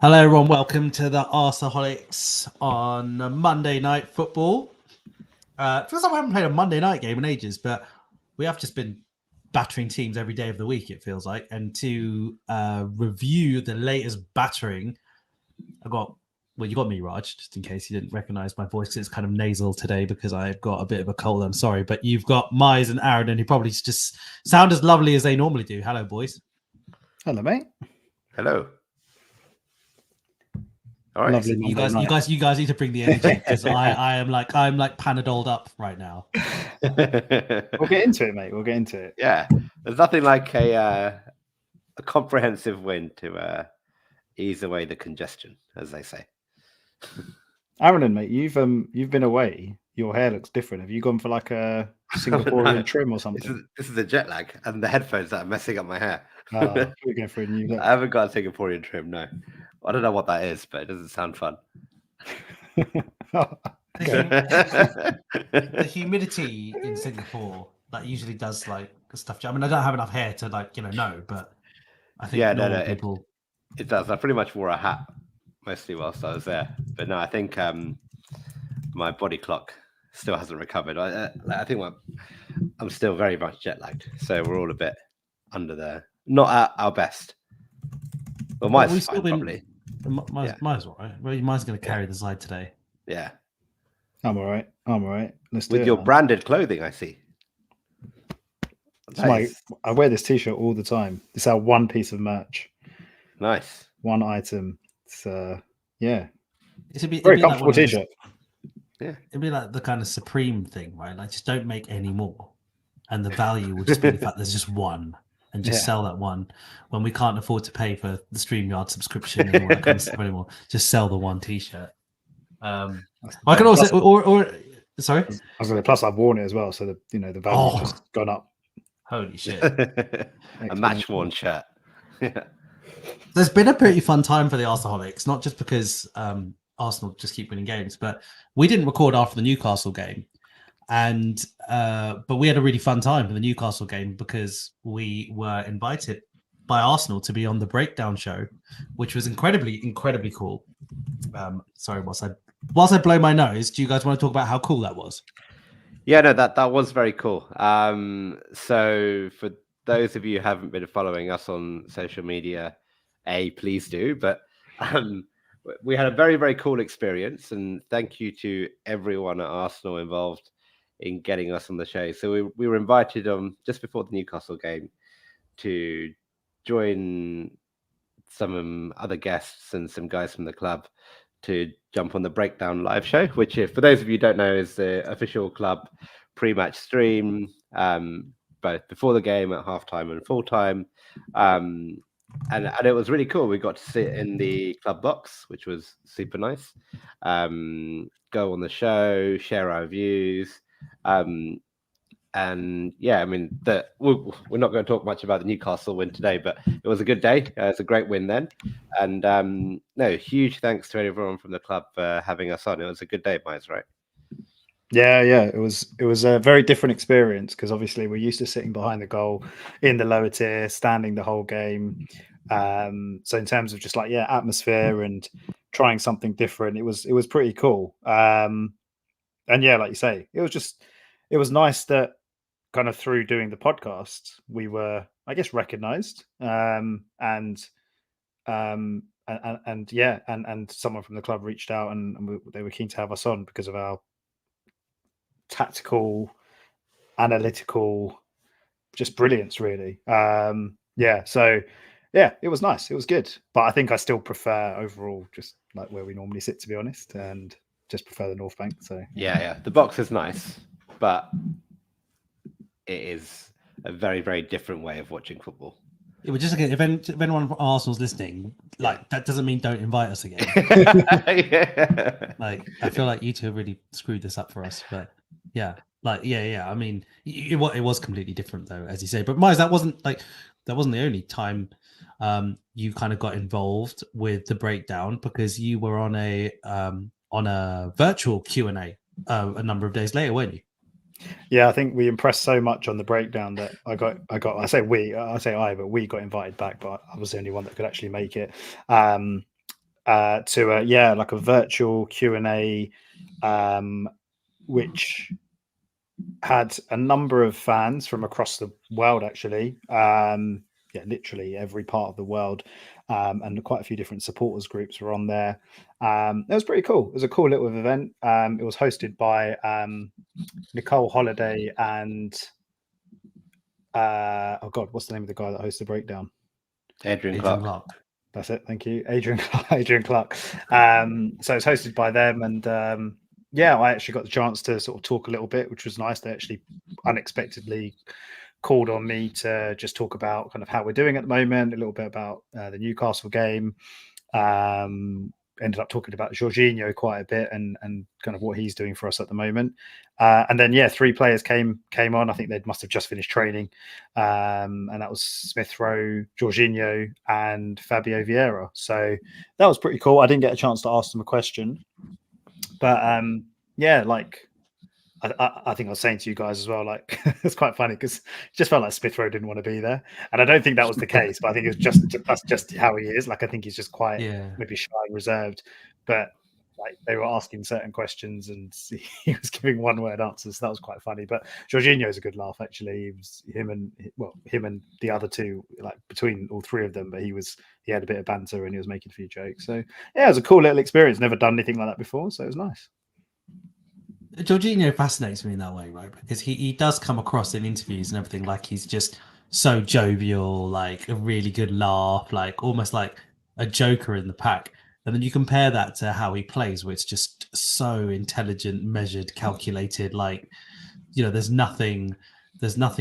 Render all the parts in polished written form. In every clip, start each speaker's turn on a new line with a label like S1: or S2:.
S1: Hello, everyone. Welcome to the Arseholics on Monday Night Football. Feels like we haven't played a Monday night game in ages, but we have just been battering teams every day of the week, it feels like. And to review the latest battering, you got me, Raj, just in case you didn't recognize my voice, because it's kind of nasal today because I've got a bit of a cold. I'm sorry, but you've got Mize and Aaron, and who probably just sound as lovely as they normally do. Hello, boys.
S2: Hello, mate.
S3: Hello. All right.
S2: Lovely
S1: you guys need to bring the energy because I'm like Panadoled up right now.
S2: We'll get into it, mate. We'll get into it.
S3: Yeah, there's nothing like a comprehensive win to ease away the congestion, as they say.
S2: Aaron, mate, you've been away. Your hair looks different. Have you gone for like a Singaporean trim or something?
S3: This is the jet lag and the headphones that are messing up my hair.
S2: We're going for a new look.
S3: I haven't got a Singaporean trim, no. I don't know what that is, but it doesn't sound fun.
S1: The humidity in Singapore that usually does like stuff. I mean, I don't have enough hair to know, but I think people.
S3: It does. I pretty much wore a hat mostly whilst I was there, but no, I think my body clock still hasn't recovered. I think I'm still very much jet lagged, so we're all a bit not at our best. Well, mine's fine, probably.
S1: Mine's all right. Well, mine's going to carry the side today.
S3: Yeah,
S2: I'm all right. Let's do
S3: with
S2: it,
S3: your
S2: man.
S3: branded clothing, I see.
S2: I wear this T-shirt all the time. It's our one piece of merch.
S3: Nice.
S2: One item. It's yeah.
S1: It's a
S2: very comfortable T-shirt.
S1: Yeah, it'd be like the kind of supreme thing, right? Like, just don't make any more, and the value will just be the fact there's just one, and just sell that one when we can't afford to pay for the StreamYard subscription and all that kind of stuff anymore. Just sell the one T-shirt. I can also, or sorry,
S2: I was going to. Plus, I've worn it as well, so the value has just gone up.
S1: Holy shit!
S3: A match-worn shirt.
S1: There's been a pretty fun time for the Arseholics, not just because Arsenal just keep winning games, but we didn't record after the Newcastle game, and but we had a really fun time for the Newcastle game because we were invited by Arsenal to be on the breakdown show, which was incredibly cool. Sorry, whilst I blow my nose, do you guys want to talk about how cool that was?
S3: Yeah, no, that was very cool. So for those of you who haven't been following us on social media, please do. But we had a very, very cool experience, and thank you to everyone at Arsenal involved in getting us on the show. So we were invited just before the Newcastle game to join some other guests and some guys from the club to jump on the Breakdown live show, which, for those of you who don't know, is the official club pre-match stream, both before the game, at halftime and full time. And it was really cool. We got to sit in the club box, which was super nice. Go on the show, share our views. And yeah, I mean, we're not going to talk much about the Newcastle win today, but it was a good day. It's a great win then. And huge thanks to everyone from the club for having us on. It was a good day, Miles, right?
S2: Yeah. It was a very different experience because obviously we're used to sitting behind the goal in the lower tier, standing the whole game. So in terms of just atmosphere and trying something different, it was pretty cool. And yeah, like you say, it was nice that kind of through doing the podcast, we were, I guess, recognized. And someone from the club reached out and they were keen to have us on because of our tactical, analytical, just brilliance, really. So it was nice. It was good. But I think I still prefer overall just like where we normally sit, to be honest, and just prefer the North Bank. So
S3: yeah. The box is nice, but it is a very, very different way of watching football.
S1: It would just again, if anyone from Arsenal's listening, that doesn't mean don't invite us again. Like, I feel like you two have really screwed this up for us, but yeah. I mean, it was completely different though, as you say. But Miles, that wasn't the only time you kind of got involved with the breakdown, because you were on a virtual Q&A a number of days later, weren't you?
S2: Yeah, I think we impressed so much on the breakdown that I say we got invited back, but I was the only one that could actually make it. to like a virtual Q&A, which had a number of fans from across the world, actually. Literally every part of the world, and quite a few different supporters groups were on there. It was pretty cool. It was a cool little event. It was hosted by Nicole Holiday and what's the name of the guy that hosts the breakdown?
S3: Adrian Clark.
S2: That's it. Thank you, Adrian Clark. So it's hosted by them, and I actually got the chance to sort of talk a little bit, which was nice. They actually unexpectedly called on me to just talk about kind of how we're doing at the moment, a little bit about the Newcastle game. Ended up talking about Jorginho quite a bit and kind of what he's doing for us at the moment. And then 3 players came on. I think they must have just finished training, and that was Smith Rowe, Jorginho, and Fabio Vieira. So that was pretty cool. I didn't get a chance to ask them a question, but I think I was saying to you guys as well, like, it's quite funny because it just felt like Smith Rowe didn't want to be there. And I don't think that was the case, but I think that's just how he is. Like, I think he's just quite maybe shy and reserved. But like, they were asking certain questions and he was giving one-word answers. So that was quite funny. But Jorginho is a good laugh, actually. It was him and the other two, like between all 3 of them, but he had a bit of banter and he was making a few jokes. So yeah, it was a cool little experience. Never done anything like that before, so it was nice.
S1: Jorginho fascinates me in that way, right? Because he does come across in interviews and everything like he's just so jovial, like a really good laugh, like almost like a joker in the pack. And then you compare that to how he plays, where it's just so intelligent, measured, calculated. Like, there's nothing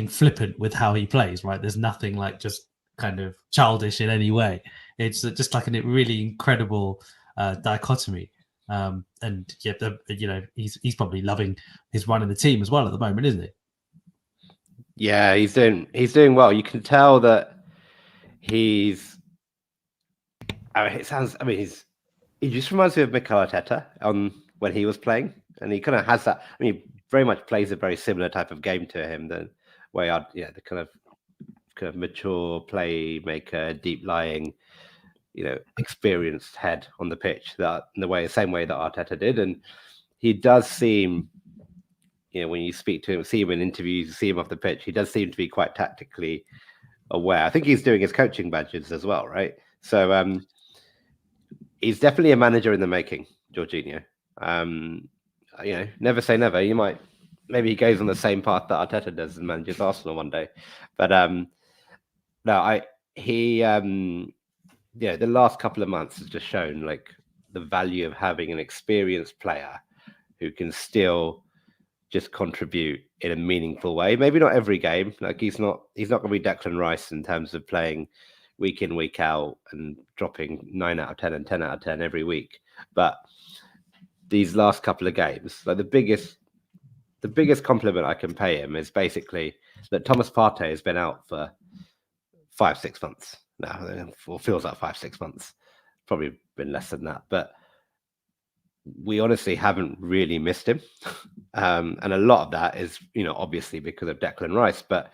S1: flippant with how he plays, right? There's nothing like just kind of childish in any way. It's just like a really incredible dichotomy. He's probably loving his run in the team as well at the moment, isn't he?
S3: Yeah, he's doing well. You can tell that he just reminds me of Mikel Arteta when he was playing, and he kind of has that. I mean, he very much plays a very similar type of game to him. The kind of mature playmaker, deep lying, experienced head on the pitch, that in the same way that Arteta did. And he does seem, when you speak to him, see him in interviews, see him off the pitch, he does seem to be quite tactically aware. I think he's doing his coaching badges as well, right? So he's definitely a manager in the making, Jorginho. Never say never. Maybe he goes on the same path that Arteta does and manages Arsenal one day. But the last couple of months has just shown like the value of having an experienced player who can still just contribute in a meaningful way. Maybe not every game. Like he's not going to be Declan Rice in terms of playing week in, week out and dropping 9 out of 10 and 10 out of 10 every week. But these last couple of games, like the biggest compliment I can pay him is basically that Thomas Partey has been out for 5-6 months. Now, it feels like 5-6 months. Probably been less than that, but we honestly haven't really missed him. And a lot of that is, obviously because of Declan Rice, but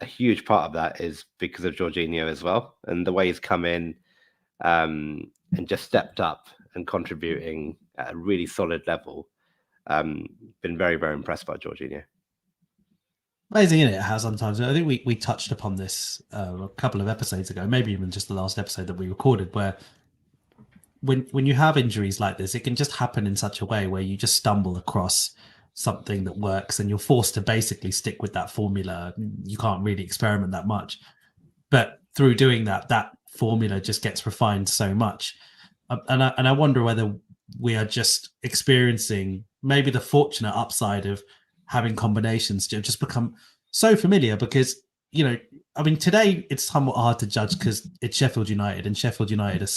S3: a huge part of that is because of Jorginho as well. And the way he's come in and just stepped up and contributing at a really solid level. Been very, very impressed by Jorginho.
S1: Amazing, isn't it? How sometimes, I think we touched upon this a couple of episodes ago, maybe even just the last episode that we recorded, where when you have injuries like this, it can just happen in such a way where you just stumble across something that works and you're forced to basically stick with that formula. You can't really experiment that much. But through doing that formula just gets refined so much. And I wonder whether we are just experiencing maybe the fortunate upside of having combinations to just become so familiar because, today it's somewhat hard to judge because it's Sheffield United and Sheffield United are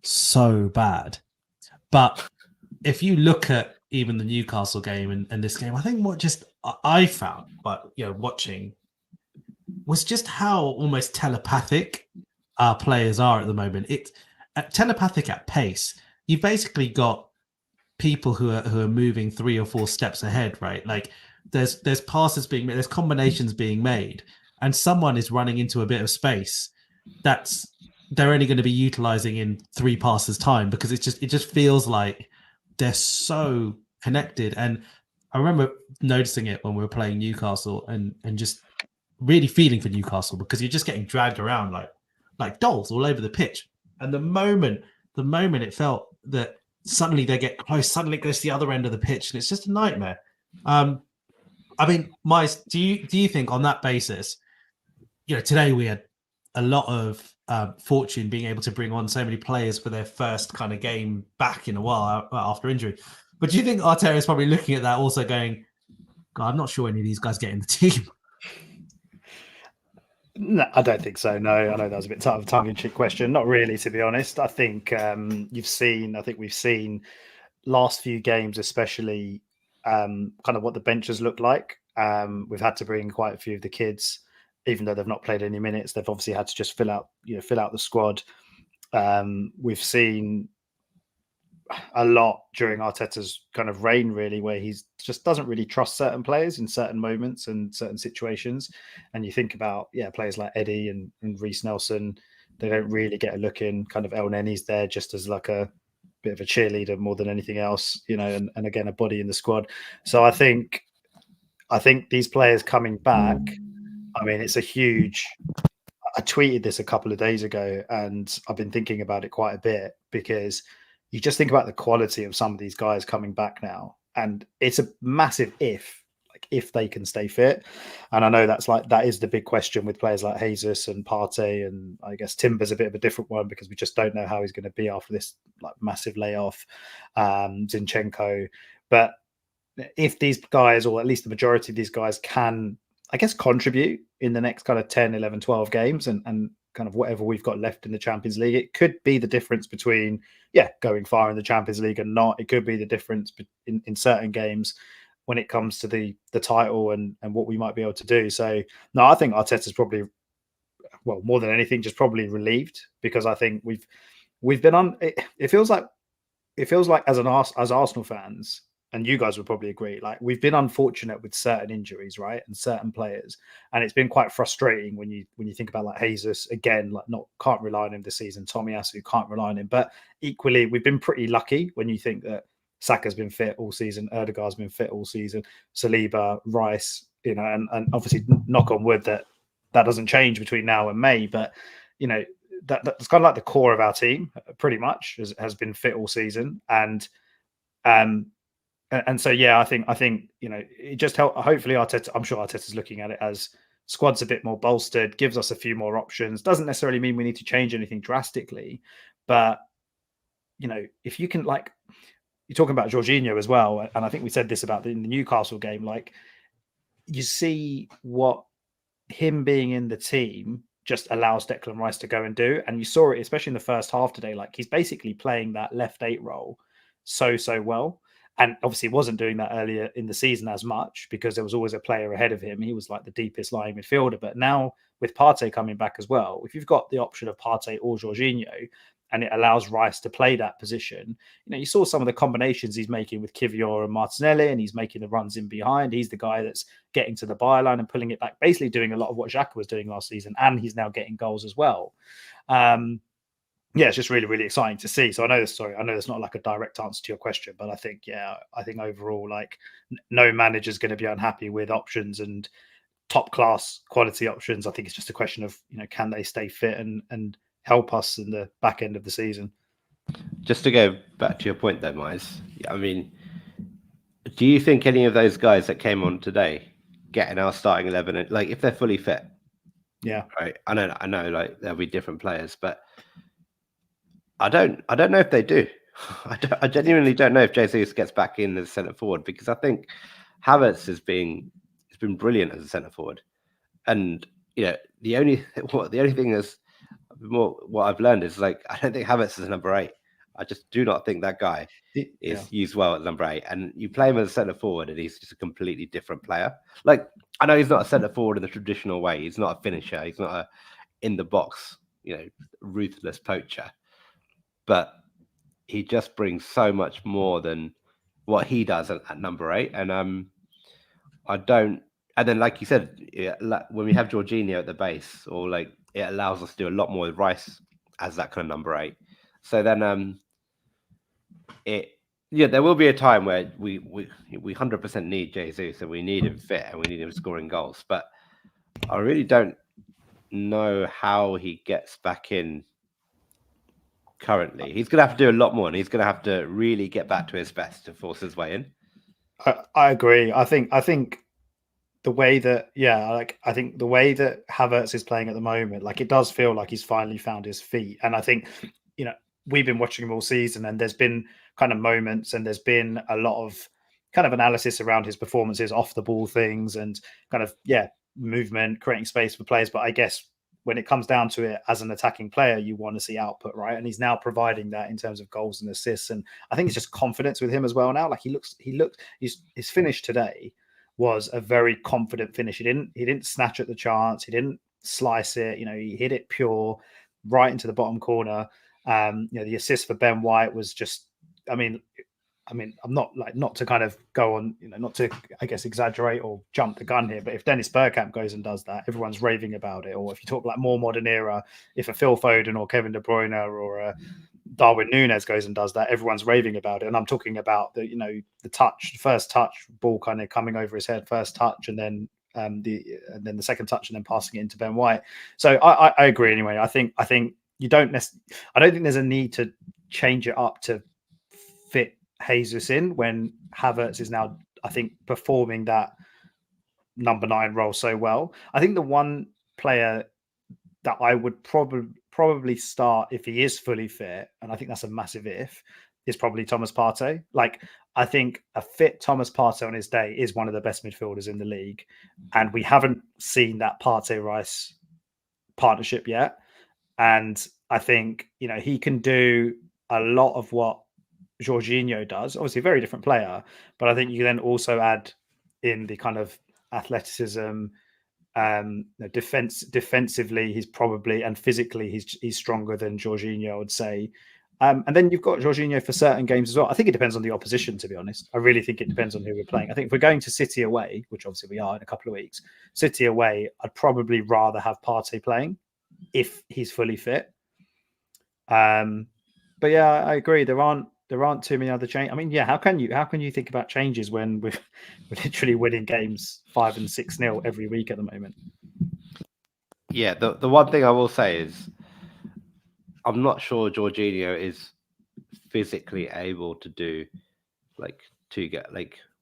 S1: so bad. But if you look at even the Newcastle game and this game, I think what just I found, but watching was just how almost telepathic our players are at the moment. It's telepathic at pace. You've basically got people who are moving 3 or 4 steps ahead, right? Like there's passes being made, there's combinations being made, and someone is running into a bit of space that's they're only going to be utilizing in 3 passes time, because it just feels like they're so connected. And I remember noticing it when we were playing Newcastle, and just really feeling for Newcastle, because you're just getting dragged around like dolls all over the pitch. And the moment it felt that suddenly they get close, suddenly it goes to the other end of the pitch, and it's just a nightmare. I mean, Miles, do you think on that basis, today we had a lot of fortune being able to bring on so many players for their first kind of game back in a while after injury. But do you think Arteta is probably looking at that also going, God, I'm not sure any of these guys get in the team?
S2: No, I don't think so. No, I know that was a bit of a tongue-in-cheek question. Not really, to be honest. I think we've seen last few games, especially kind of what the benches look like. We've had to bring quite a few of the kids, even though they've not played any minutes. They've obviously had to just fill out the squad. We've seen a lot during Arteta's kind of reign, really, where he's just doesn't really trust certain players in certain moments and certain situations. And you think about players like Eddie and Reece Nelson, they don't really get a look in. Kind of El Neni's there just as like a bit of a cheerleader more than anything else, and again a body in the squad. So I think these players coming back, I mean, it's a huge. I tweeted this a couple of days ago, and I've been thinking about it quite a bit, because you just think about the quality of some of these guys coming back now, and it's a massive if they can stay fit. And I know that is the big question with players like Jesus and Partey, and I guess Timber's a bit of a different one, because we just don't know how he's going to be after this massive layoff. Zinchenko, but if these guys, or at least the majority of these guys, can, I guess, contribute in the next kind of 10, 11, 12 games and kind of whatever we've got left in the Champions League, it could be the difference between, going far in the Champions League and not. It could be the difference in certain games when it comes to the title and what we might be able to do. So, no, I think Arteta's probably, well, more than anything, just probably relieved, because I think we've been on, it feels like as Arsenal fans, and you guys would probably agree, like, we've been unfortunate with certain injuries, right, and certain players, and it's been quite frustrating when you think about like Jesus again, can't rely on him this season. Tomiyasu, can't rely on him, but equally we've been pretty lucky when you think that Saka's been fit all season, Erdegaard's been fit all season, Saliba, Rice, and obviously knock on wood that doesn't change between now and May, but that's kind of like the core of our team pretty much has been fit all season, and so I think it just helped. Hopefully Arteta, I'm sure Arteta's looking at it as squad's a bit more bolstered, gives us a few more options. Doesn't necessarily mean we need to change anything drastically, but if you can, like, you're talking about Jorginho as well, and I think we said this about in the Newcastle game, like, you see what him being in the team just allows Declan Rice to go and do, and you saw it especially in the first half today. Like, he's basically playing that left 8 role so well. And obviously wasn't doing that earlier in the season as much, because there was always a player ahead of him. He was like the deepest lying midfielder. But now with Partey coming back as well, if you've got the option of Partey or Jorginho, and it allows Rice to play that position, you saw some of the combinations he's making with Kiwior and Martinelli, and he's making the runs in behind. He's the guy that's getting to the byline and pulling it back, basically doing a lot of what Xhaka was doing last season, and he's now getting goals as well. It's just really, really exciting to see. So I know there's not like a direct answer to your question, but I think overall, like, no manager's going to be unhappy with options and top class quality options. I think it's just a question of, can they stay fit and help us in the back end of the season.
S3: Just to go back to your point though, Miles, I mean, do you think any of those guys that came on today get in our starting 11, like, if they're fully fit?
S2: Yeah.
S3: Right. I know, like, there'll be different players, but I don't know if they do. I genuinely don't know if Jesus gets back in as centre forward, because I think Havertz has been brilliant as a centre forward, and the only thing is more what I've learned is, like, I don't think Havertz is number 8. I just do not think that guy is used well at number 8, and you play him as a centre forward, and he's just a completely different player. Like, I know he's not a centre forward in the traditional way. He's not a finisher. He's not a in the box, ruthless poacher. But he just brings so much more than what he does at number 8. And I don't. And then, like you said, when we have Jorginho at the base, or like, it allows us to do a lot more with Rice as that kind of number 8. So then there will be a time where we 100% need Jesus, and we need him fit, and we need him scoring goals. But I really don't know how he gets back in currently. He's going to have to do a lot more, and he's going to have to really get back to his best to force his way in.
S2: I agree. I think the way that I think the way that Havertz is playing at the moment, like, it does feel like he's finally found his feet. And I think, we've been watching him all season, and there's been kind of moments, and there's been a lot of kind of analysis around his performances, off the ball things, and kind of movement, creating space for players. But I guess when it comes down to it, as an attacking player, you want to see output, right? And he's now providing that in terms of goals and assists. And I think it's just confidence with him as well now. Like, his finish today was a very confident finish. He didn't snatch at the chance. He didn't slice it. He hit it pure right into the bottom corner. The assist for Ben White was just, I mean, I'm not to kind of go on, not to, I guess, exaggerate or jump the gun here, but if Dennis Bergkamp goes and does that, everyone's raving about it. Or if you talk like more modern era, if a Phil Foden or Kevin De Bruyne or a Darwin Núñez goes and does that, everyone's raving about it. And I'm talking about the touch, first touch, ball kind of coming over his head, first touch, and then the second touch, and then passing it into Ben White. So I agree. Anyway, I think you don't I don't think there's a need to change it up to fit Jesus in when Havertz is now, I think, performing that number 9 role so well. I think the one player that I would probably start if he is fully fit, and I think that's a massive if, is probably Thomas Partey. Like, I think a fit Thomas Partey on his day is one of the best midfielders in the league, and we haven't seen that Partey-Rice partnership yet. And I think, he can do a lot of what Jorginho does. Obviously, a very different player, but I think you then also add in the kind of athleticism, defensively, he's probably, and physically, he's stronger than Jorginho, I would say. And then you've got Jorginho for certain games as well. I think it depends on the opposition, to be honest. I really think it depends on who we're playing. I think if we're going to City away, which obviously we are in a couple of weeks, City away, I'd probably rather have Partey playing if he's fully fit. But yeah, I agree. There aren't too many other changes. I mean, how can you think about changes when we're literally winning games 5 and 6-0 every week at the moment?
S3: Yeah, the one thing I will say is I'm not sure Jorginho is physically able to do to get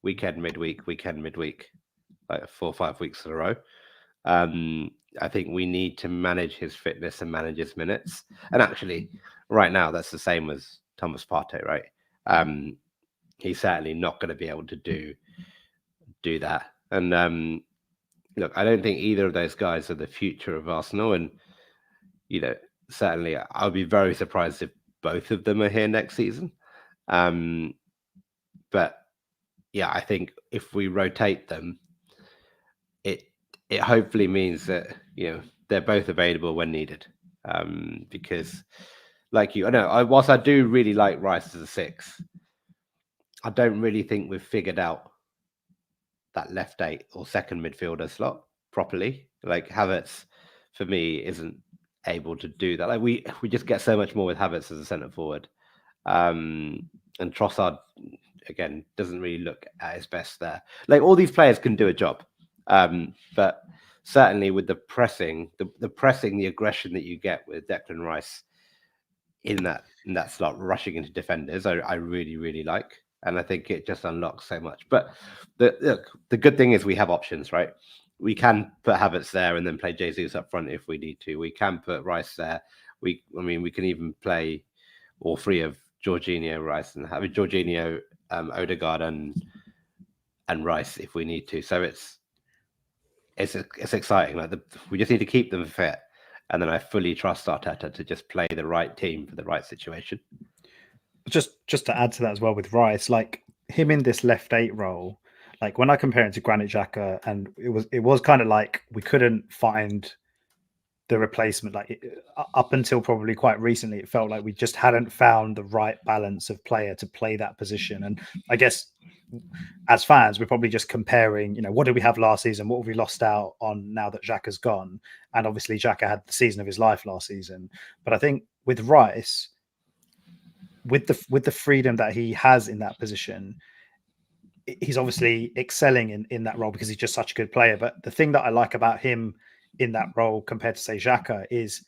S3: weekend midweek, like 4 or 5 weeks in a row. I think we need to manage his fitness and manage his minutes. And actually, right now, that's the same as Thomas Partey, right? He's certainly not going to be able to do that. And look, I don't think either of those guys are the future of Arsenal. And certainly, I'll be very surprised if both of them are here next season. But yeah, I think if we rotate them, it hopefully means that they're both available when needed. Because, whilst I do really like Rice as a 6, I don't really think we've figured out that left 8 or second midfielder slot properly. Like, Havertz, for me, isn't able to do that. Like, we just get so much more with Havertz as a centre forward. And Trossard, again, doesn't really look at his best there. Like, all these players can do a job. But certainly with the pressing, the aggression that you get with Declan Rice in that slot, rushing into defenders, I really, really like. And I think it just unlocks so much. But the good thing is we have options, right? We can put Havertz there and then play Jesus up front if we need to. We can put Rice there. We can even play all 3 of Jorginho, Rice, and have Jorginho, Odegaard, and Rice if we need to. So it's exciting. We just need to keep them fit, and then I fully trust Arteta to just play the right team for the right situation.
S2: Just to add to that as well with Rice, like him in this left 8 role, like when I compare it to Granit Xhaka, and it was kind of like we couldn't find the replacement. Like up until probably quite recently, it felt like we just hadn't found the right balance of player to play that position. And I guess as fans, we're probably just comparing, what did we have last season? What have we lost out on now that Xhaka's gone? And obviously Xhaka had the season of his life last season. But I think with Rice, with the freedom that he has in that position, he's obviously excelling in that role because he's just such a good player. But the thing that I like about him in that role compared to say Xhaka is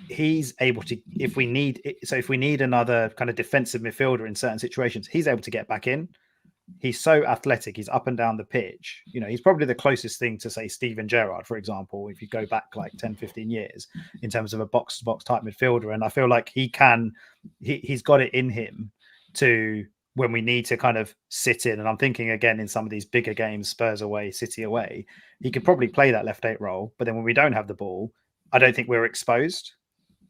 S2: he's able to, if we need another kind of defensive midfielder in certain situations, he's able to get back in. He's so athletic. He's up and down the pitch. He's probably the closest thing to say Steven Gerrard, for example, if you go back like 10, 15 years in terms of a box to box type midfielder. And I feel like he's got it in him to, when we need to kind of sit in, and I'm thinking again in some of these bigger games, Spurs away, City away, he could probably play that left 8 role. But then when we don't have the ball, I don't think we're exposed.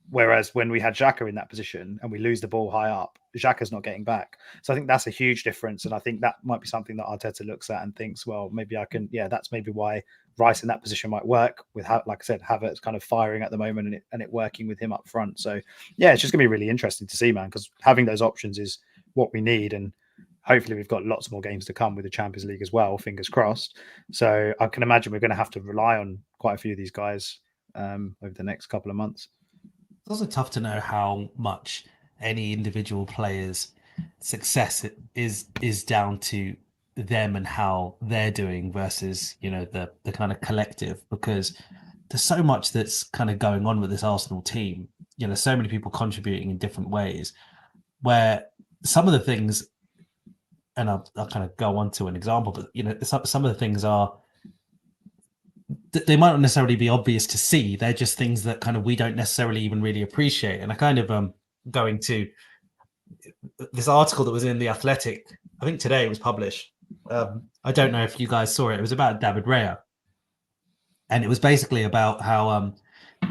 S2: Whereas when we had Xhaka in that position and we lose the ball high up, Xhaka's not getting back. So I think that's a huge difference. And I think that might be something that Arteta looks at and thinks, well, maybe I can, that's maybe why Rice in that position might work with, like I said, Havertz kind of firing at the moment and it working with him up front. So yeah, it's just gonna be really interesting to see, man, because having those options is what we need. And hopefully we've got lots more games to come with the Champions League as well, fingers crossed. So I can imagine we're going to have to rely on quite a few of these guys over the next couple of months.
S1: It's also tough to know how much any individual player's success is down to them and how they're doing versus, the kind of collective, because there's so much that's kind of going on with this Arsenal team. So many people contributing in different ways, where some of the things, and I'll kind of go on to an example, but some of the things are, they might not necessarily be obvious to see. They're just things that kind of we don't necessarily even really appreciate. And I kind of going to this article that was in The Athletic, I think today it was published. I don't know if you guys saw it. It was about David Raya. And it was basically about how,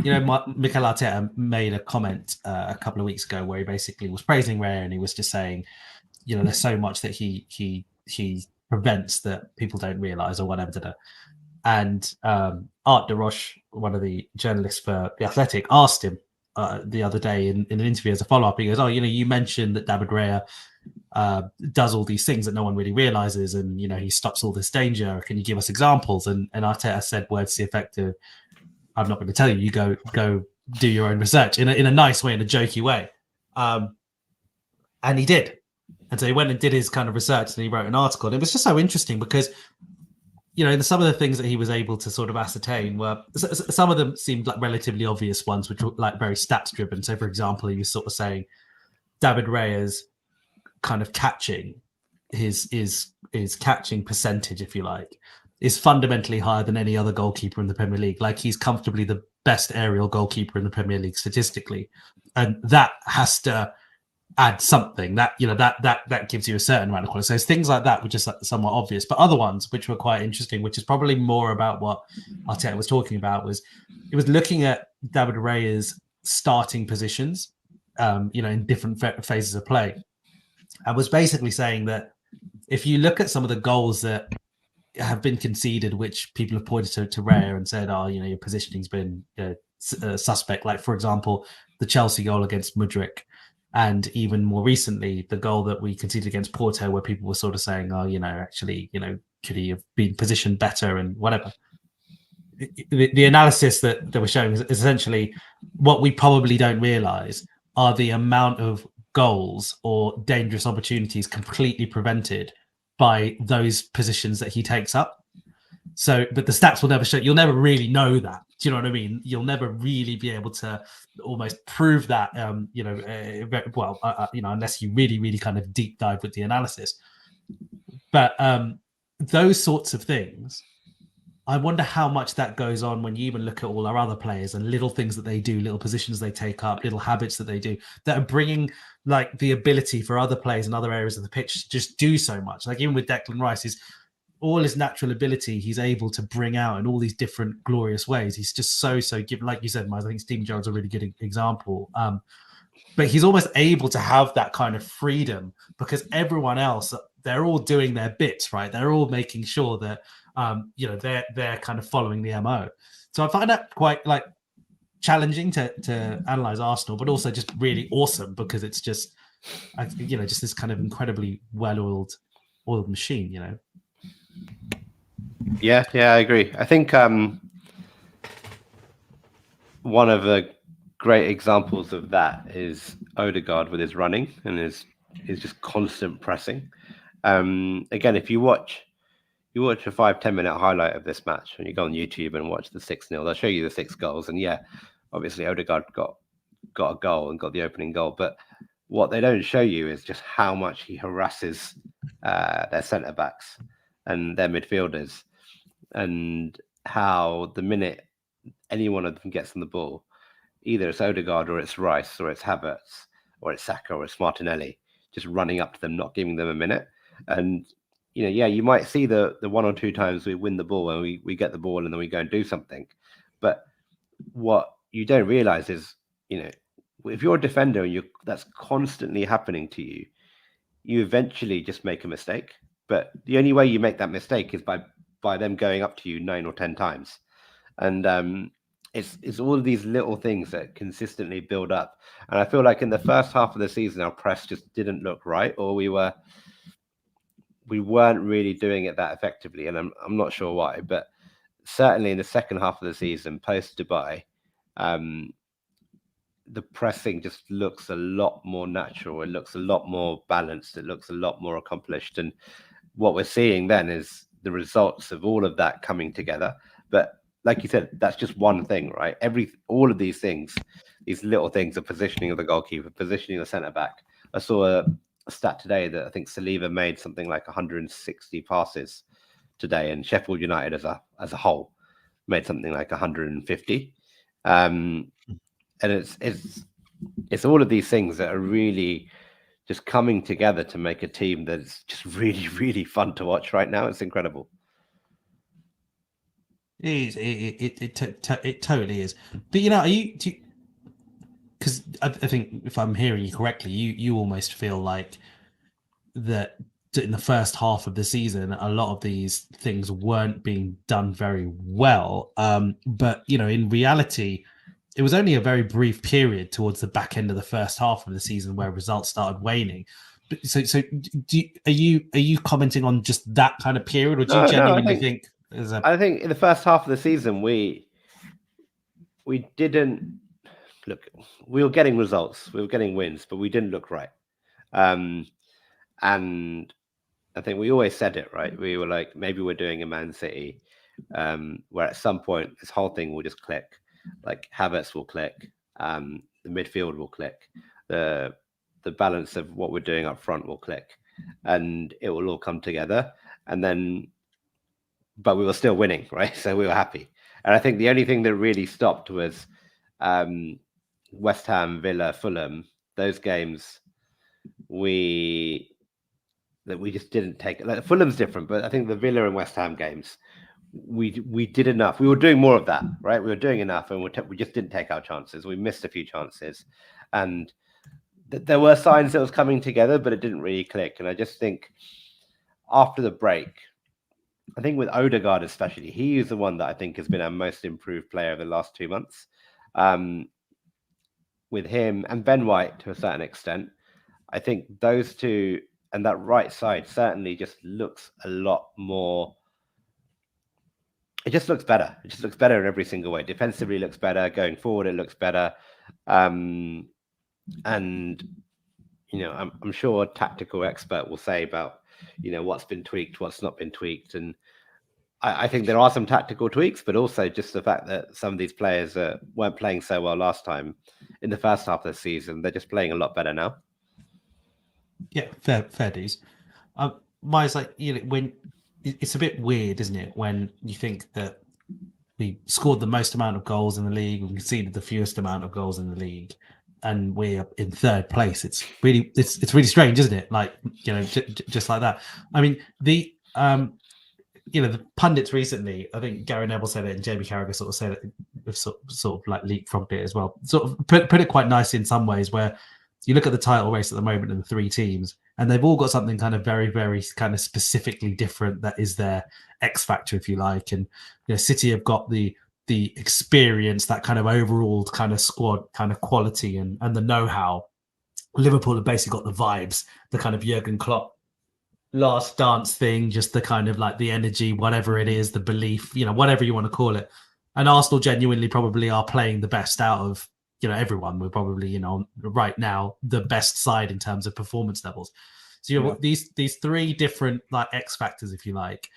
S1: Mikel Arteta made a comment a couple of weeks ago where he basically was praising Raya, and he was just saying, there's so much that he prevents that people don't realize or whatever. And Art de Roche, one of the journalists for The Athletic, asked him the other day in an interview as a follow-up. He goes, you mentioned that David Raya does all these things that no one really realizes, and, he stops all this danger. Can you give us examples? And Arteta said words to the effect of, I'm not going to tell you, you go do your own research in a nice way, in a jokey way. And he did. And so he went and did his kind of research and he wrote an article. And it was just so interesting because, some of the things that he was able to sort of ascertain were, some of them seemed like relatively obvious ones, which were like very stats driven. So, for example, he was sort of saying David Raya's kind of catching, his catching percentage, if you like, is fundamentally higher than any other goalkeeper in the Premier League. Like, he's comfortably the best aerial goalkeeper in the Premier League statistically. And that has to add something that that gives you a certain amount of quality. So things like that were just somewhat obvious, but other ones which were quite interesting, which is probably more about what Arteta was talking about, was it was looking at David Raya's starting positions, in different phases of play, and was basically saying that if you look at some of the goals that have been conceded, which people have pointed to Raya and said, your positioning's been suspect. Like, for example, the Chelsea goal against Mudryk. And even more recently, the goal that we conceded against Porto, where people were sort of saying, could he have been positioned better and whatever. The analysis that they were showing is essentially what we probably don't realize are the amount of goals or dangerous opportunities completely prevented by those positions that he takes up. So, but the stats will never show, you'll never really know that. Do you know what I mean? You'll never really be able to almost prove that, unless you really, really kind of deep dive with the analysis. But those sorts of things, I wonder how much that goes on when you even look at all our other players and little things that they do, little positions they take up, little habits that they do, that are bringing like the ability for other players in other areas of the pitch to just do so much. Like even with Declan Rice, all his natural ability he's able to bring out in all these different glorious ways. He's just so given, like you said, Miles, I think Steven Gerrard's a really good example. But he's almost able to have that kind of freedom because everyone else, they're all doing their bits, right? They're all making sure that they're kind of following the MO. So I find that quite like challenging to analyze Arsenal, but also just really awesome because it's just just this kind of incredibly well-oiled oiled machine, you know.
S3: Yeah, I agree. I think one of the great examples of that is Odegaard with his running and his just constant pressing. Again, if you watch a 5-10 minute highlight of this match, and you go on YouTube and watch the 6-0, they'll show you the 6 goals. And yeah, obviously Odegaard got a goal and got the opening goal. But what they don't show you is just how much he harasses their centre backs and their midfielders, and how the minute any one of them gets on the ball, either it's Odegaard or it's Rice or it's Havertz or it's Saka or it's Martinelli, just running up to them, not giving them a minute. And you might see the 1 or 2 times we win the ball and we get the ball and then we go and do something. But what you don't realize is, if you're a defender and that's constantly happening to you, you eventually just make a mistake. But the only way you make that mistake is by them going up to you 9 or 10 times. And it's all of these little things that consistently build up. And I feel like in the first half of the season, our press just didn't look right, or we weren't really doing it that effectively. And I'm not sure why, but certainly in the second half of the season, post Dubai, the pressing just looks a lot more natural. It looks a lot more balanced. It looks a lot more accomplished. And what we're seeing then is the results of all of that coming together. But like you said, that's just one thing, right? All of these things, these little things, the positioning of the goalkeeper, positioning the centre back. I saw a stat today that I think Saliba made something like 160 passes today, and Sheffield United as a whole made something like 150. And it's all of these things that are really just coming together to make a team that's just really, really fun to watch right now. It's incredible.
S1: It totally is. But because I think if I'm hearing you correctly, you almost feel like that in the first half of the season, a lot of these things weren't being done very well. But in reality, it was only a very brief period towards the back end of the first half of the season where results started waning. So are you commenting on just that kind of period, or do you genuinely think?
S3: I think in the first half of the season, we didn't look. We were getting results, we were getting wins, but we didn't look right. And I think we always said it, right? We were like, maybe we're doing a Man City, where at some point this whole thing will just click. Like Havertz will click, the midfield will click, the balance of what we're doing up front will click, and it will all come together. And then, but we were still winning, right? So we were happy. And I think the only thing that really stopped was West Ham, Villa, Fulham. Those games we just didn't take. Like Fulham's different, but I think the Villa and West Ham games, we did enough. We were doing more of that, right? We were doing enough, and we just didn't take our chances. We missed a few chances, and there were signs that it was coming together, but it didn't really click. And I just think after the break, I think with Odegaard especially, he is the one that I think has been our most improved player over the last 2 months. With him and Ben White to a certain extent, I think those two and that right side certainly just looks a lot more. It just looks better. It just looks better in every single way. Defensively, it looks better. Going forward, it looks better. And I'm sure a tactical expert will say about what's been tweaked, what's not been tweaked, and I think there are some tactical tweaks, but also just the fact that some of these players weren't playing so well last time in the first half of the season. They're just playing a lot better now.
S1: Yeah, fair dues. Mine's like, when it's a bit weird, isn't it? When you think that we scored the most amount of goals in the league, we conceded the fewest amount of goals in the league, and we're in third place. It's really strange, isn't it? Like, just like that. I mean, the pundits recently, I think Gary Neville said it and Jamie Carragher sort of said it, sort of like leapfrogged it as well. Sort of put it quite nicely in some ways, where you look at the title race at the moment and the 3 teams, and they've all got something kind of very, very kind of specifically different that is their X factor, if you like. And City have got the experience, that kind of overall kind of squad kind of quality and the know-how. Liverpool have basically got the vibes, the kind of Jurgen Klopp last dance thing, just the kind of like the energy, whatever it is, the belief, whatever you want to call it. And Arsenal genuinely probably are playing the best out of, everyone. We're probably, right now, the best side in terms of performance levels. So these three different like X factors, if you like,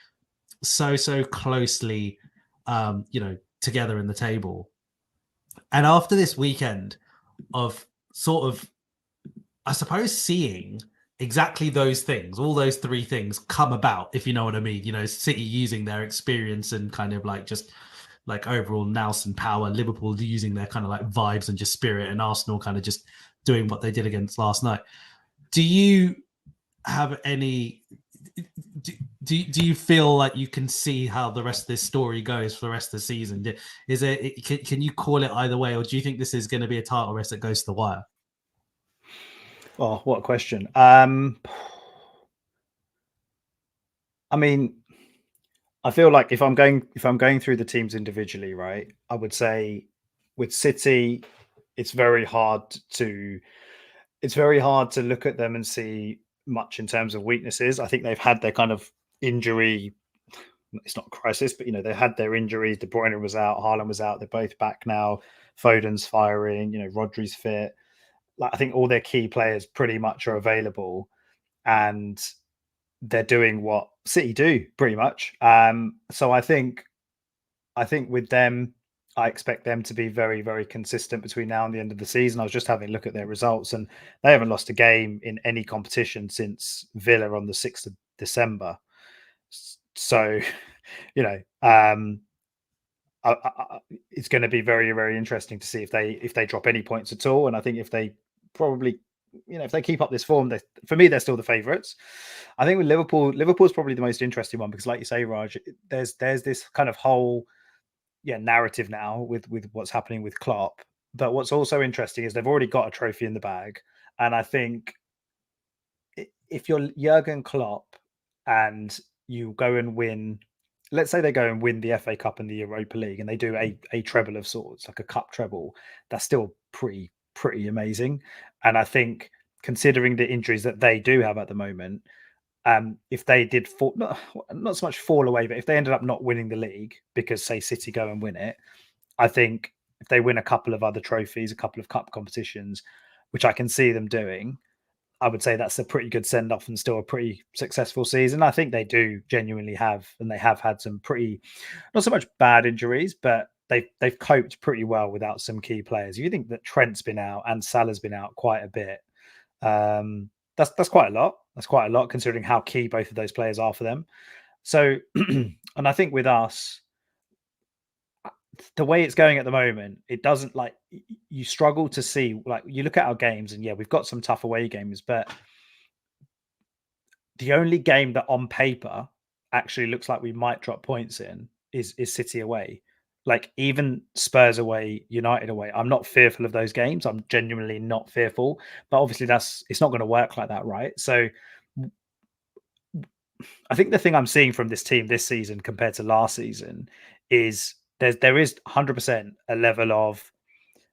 S1: so closely, together in the table. And after this weekend of sort of, I suppose, seeing exactly those things, all those three things come about, if you know what I mean. City using their experience and kind of like just like overall nous and power, Liverpool using their kind of like vibes and just spirit, and Arsenal kind of just doing what they did against last night. Do you have any? Do you feel like you can see how the rest of this story goes for the rest of the season? Is it? Can you call it either way, or do you think this is going to be a title race that goes to the wire?
S2: Oh, what a question. I mean, I feel like if I'm going through the teams individually, right, I would say with City, it's very hard to look at them and see much in terms of weaknesses. I think they've had their kind of injury. It's not a crisis, but they had their injuries. De Bruyne was out, Haaland was out. They're both back now. Foden's firing. Rodri's fit. Like, I think all their key players pretty much are available, and they're doing what City do pretty much. So I think with them, I expect them to be very, very consistent between now and the end of the season. I was just having a look at their results, and they haven't lost a game in any competition since Villa on the 6th of December. So, it's going to be very, very interesting to see if they drop any points at all. And I think if they probably, if they keep up this form, for me, they're still the favourites. I think with Liverpool's probably the most interesting one because, like you say, Raj, there's this kind of whole narrative now with what's happening with Klopp. But what's also interesting is they've already got a trophy in the bag, and I think if you're Jurgen Klopp and you go and win, let's say they go and win the FA Cup and the Europa League, and they do a treble of sorts, like a cup treble, that's still pretty amazing. And I think considering the injuries that they do have at the moment, if they did not so much fall away, but if they ended up not winning the league because, say, City go and win it, I think if they win a couple of other trophies, a couple of cup competitions, which I can see them doing, I would say that's a pretty good send-off and still a pretty successful season. I think they do genuinely have, and they have had some pretty, not so much bad injuries, but they've coped pretty well without some key players. You think that Trent's been out and Salah's been out quite a bit. That's quite a lot. That's quite a lot considering how key both of those players are for them. So, and I think with us, the way it's going at the moment, it doesn't, like, you struggle to see, like, you look at our games and we've got some tough away games, but the only game that on paper actually looks like we might drop points in is City away. Like, even Spurs away, United away, I'm not fearful of those games. I'm genuinely not fearful, but obviously it's not going to work like that, right? So I think the thing I'm seeing from this team this season compared to last season is there is 100% a level of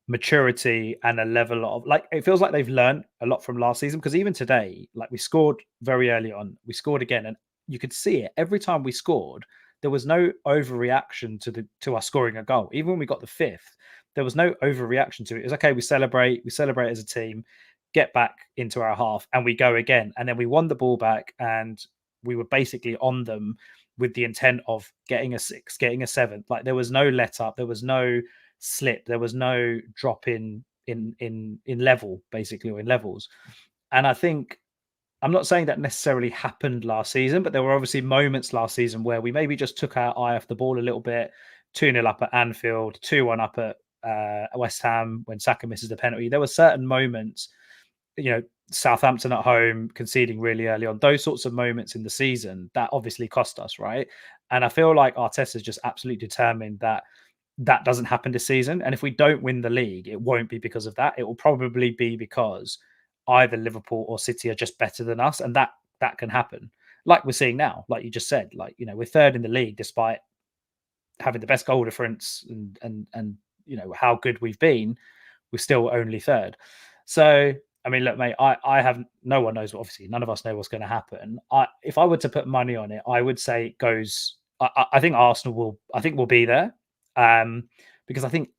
S2: maturity and a level of, like, it feels like they've learned a lot from last season, because even today, like, we scored very early on, we scored again, and you could see it every time we scored. There was no overreaction to us scoring a goal. Even when we got the fifth, there was no overreaction to it. It was okay. We celebrate as a team, get back into our half, and we go again. And then we won the ball back, and we were basically on them with the intent of getting a sixth, getting a seventh. Like, there was no let up, there was no slip, there was no drop in level, basically, or in levels. And I think, I'm not saying that necessarily happened last season, but there were obviously moments last season where we maybe just took our eye off the ball a little bit. 2-0 up at Anfield, 2-1 up at West Ham when Saka misses the penalty. There were certain moments, Southampton at home conceding really early on, those sorts of moments in the season that obviously cost us, right? And I feel like Arteta's just absolutely determined that doesn't happen this season. And if we don't win the league, it won't be because of that. It will probably be because either Liverpool or City are just better than us, and that can happen. Like we're seeing now, like you just said, like, we're third in the league despite having the best goal difference and how good we've been. We're still only third. So
S4: I mean, look, mate, I have no one knows. Obviously, none of us know what's going to happen. If I were to put money on it, I would say it goes. I think Arsenal will. I think will be there, because I think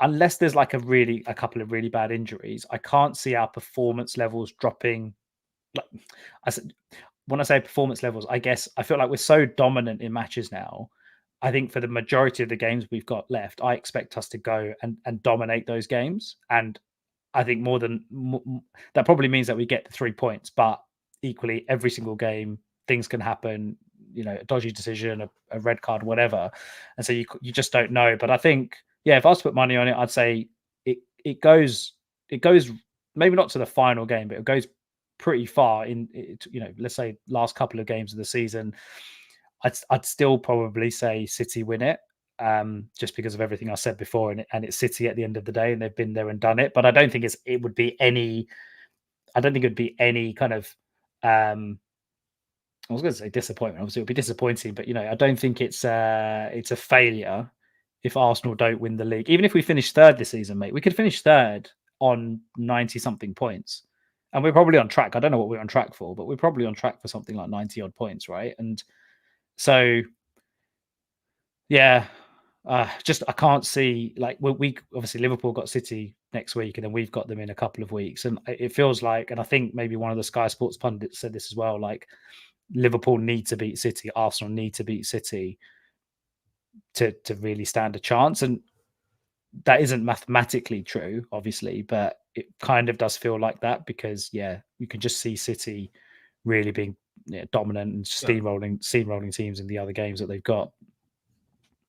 S4: unless there's like a couple of really bad injuries, I can't see our performance levels dropping. Like I said, when I say performance levels, I guess I feel like we're so dominant in matches now. I think for the majority of the games we've got left, I expect us to go and dominate those games. And I think that probably means that we get the 3 points, but equally every single game things can happen, a dodgy decision, a red card, whatever. And so you just don't know. But I think, if I was to put money on it, I'd say it goes maybe not to the final game, but it goes pretty far in, let's say last couple of games of the season. I'd still probably say City win it. Just because of everything I said before, and it's City at the end of the day, and they've been there and done it. But I don't think it would be any kind of I was going to say disappointment. Obviously, it would be disappointing, but I don't think it's a failure if Arsenal don't win the league. Even if we finish third this season, mate, we could finish third on 90 something points, and we're probably on track. I don't know what we're on track for, but we're probably on track for something like 90 odd points, right? And so, yeah. Just I can't see, like, we obviously Liverpool got City next week, and then we've got them in a couple of weeks, and it feels like, and I think maybe one of the Sky Sports pundits said this as well, like Liverpool need to beat City, Arsenal need to beat City to really stand a chance, and that isn't mathematically true, obviously, but it kind of does feel like that, because you can just see City really being dominant and steamrolling teams in the other games that they've got.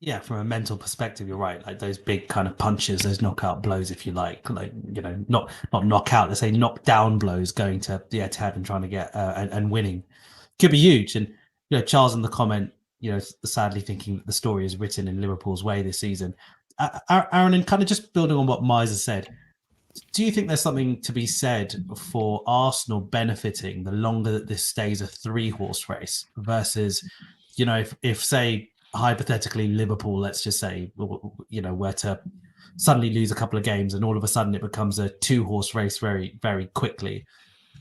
S1: Yeah, from a mental perspective, you're right. Like those big kind of punches, those knockout blows, if you like, not knockout, let's say knockdown blows, going to the head and trying to get and winning, could be huge. And Charles in the comment, sadly thinking that the story is written in Liverpool's way this season. Aaron, and kind of just building on what Miser said, do you think there's something to be said for Arsenal benefiting the longer that this stays a 3-horse race versus, if say, hypothetically Liverpool, let's just say, were to suddenly lose a couple of games and all of a sudden it becomes a 2-horse race very, very quickly.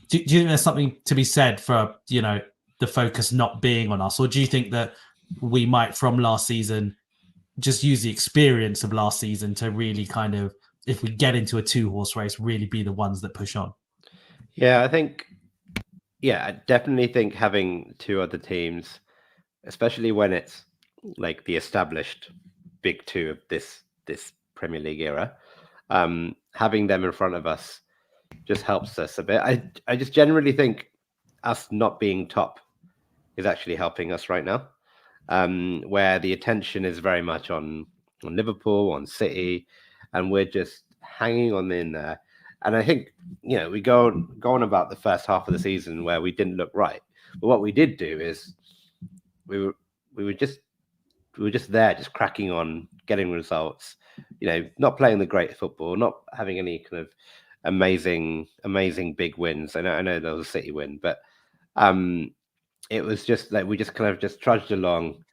S1: Do you think there's something to be said for, the focus not being on us? Or do you think that we might, from last season, just use the experience of last season to really kind of, if we get into a 2-horse race, really be the ones that push on?
S3: Yeah, I definitely think having 2 other teams, especially when it's like the established big 2 of this Premier League era, having them in front of us just helps us a bit. I just generally think us not being top is actually helping us right now, where the attention is very much on Liverpool, on City, and we're just hanging on in there. And I think we go on about the first half of the season where we didn't look right, but what we did do is we were just there, just cracking on, getting results, not playing the great football, not having any kind of amazing big wins. I know there was a City win, but it was just like we just kind of just trudged along,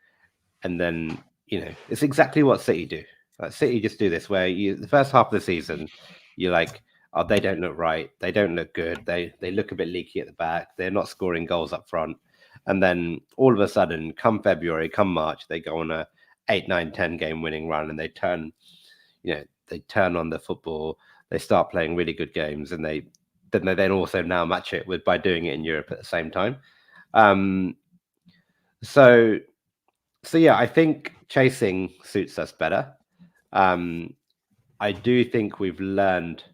S3: and then it's exactly what City do. Like City just do this, where the first half of the season, you're like, oh, they don't look right, they don't look good, they look a bit leaky at the back, they're not scoring goals up front. And then all of a sudden, come February, come March, they go on a 8, 9, 10 game winning run, and they turn on the football. They start playing really good games, and they also now match it by doing it in Europe at the same time. So yeah, I think chasing suits us better. I do think we've learned